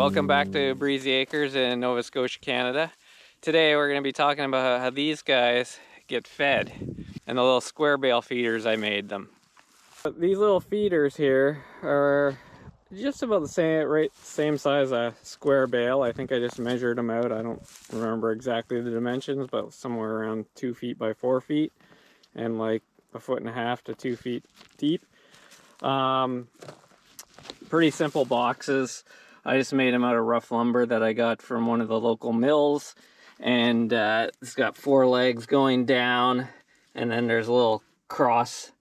Welcome back to Breezy Acres in Nova Scotia, Canada. Today we're going to be talking about how these guys get fed and the little square bale feeders I made them. These little feeders here are just about the same size as a square bale. I think I just measured them out. I don't remember exactly the dimensions, but somewhere around 2 feet by 4 feet and like 1.5 to 2 feet deep. Pretty simple boxes. I just made them out of rough lumber that I got from one of the local mills, and it's got 4 legs going down, and then there's a little cross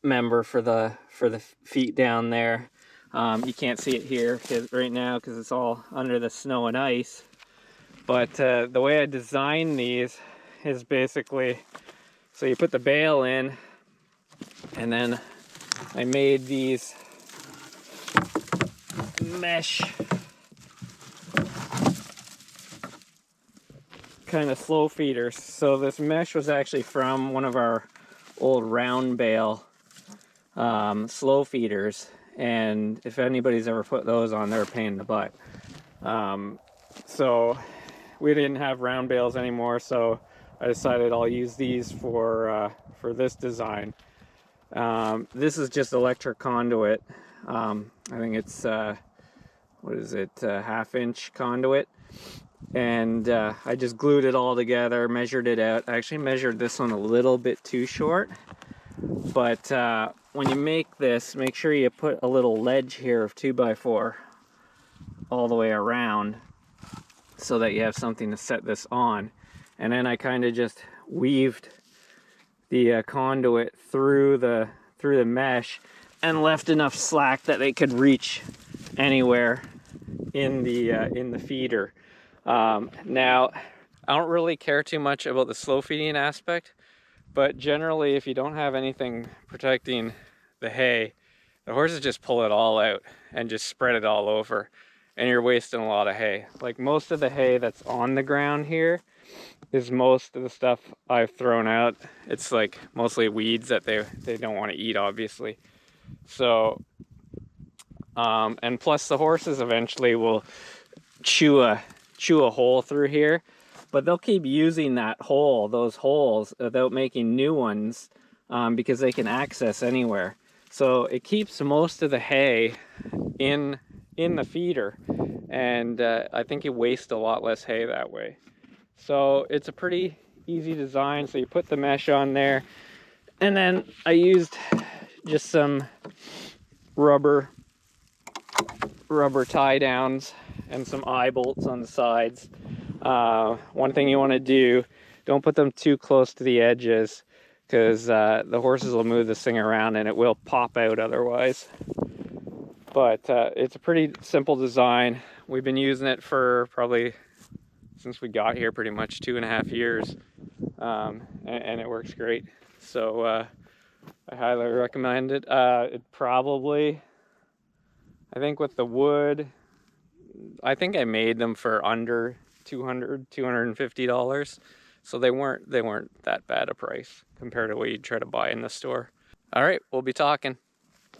member for the feet down there. You can't see it here right now because it's all under the snow and ice, but the way I designed these is basically, so you put the bale in, and then I made these mesh kind of slow feeders. So this mesh was actually from one of our old round bale slow feeders, and if anybody's ever put those on, they're a pain in the butt. So we didn't have round bales anymore, so I decided I'll use these for this design. This is just electric conduit. I think it's what is it, 1/2 inch conduit, and I just glued it all together, measured it out. I actually measured this one a little bit too short, but when you make this, make sure you put a little ledge here of 2x4 all the way around so that you have something to set this on. And then I kind of just weaved the conduit through the mesh and left enough slack that they could reach anywhere in the feeder. Now, I don't really care too much about the slow feeding aspect, but generally if you don't have anything protecting the hay, the horses just pull it all out and just spread it all over, and you're wasting a lot of hay. Like, most of the hay that's on the ground here is most of the stuff I've thrown out. It's like mostly weeds that they don't want to eat, obviously. So and plus the horses eventually will chew a hole through here, but they'll keep using those holes without making new ones, because they can access anywhere. So it keeps most of the hay in the feeder, and I think you waste a lot less hay that way. So it's a pretty easy design. So you put the mesh on there, and then I used just some rubber tie downs and some eye bolts on the sides. One thing you want to do, don't put them too close to the edges, because the horses will move this thing around and it will pop out otherwise. But it's a pretty simple design. We've been using it for probably since we got here, pretty much 2.5 years, and it works great. So I highly recommend it. It probably, I think with the wood, I think I made them for under $250, so they weren't that bad a price compared to what you'd try to buy in the store. All right, we'll be talking.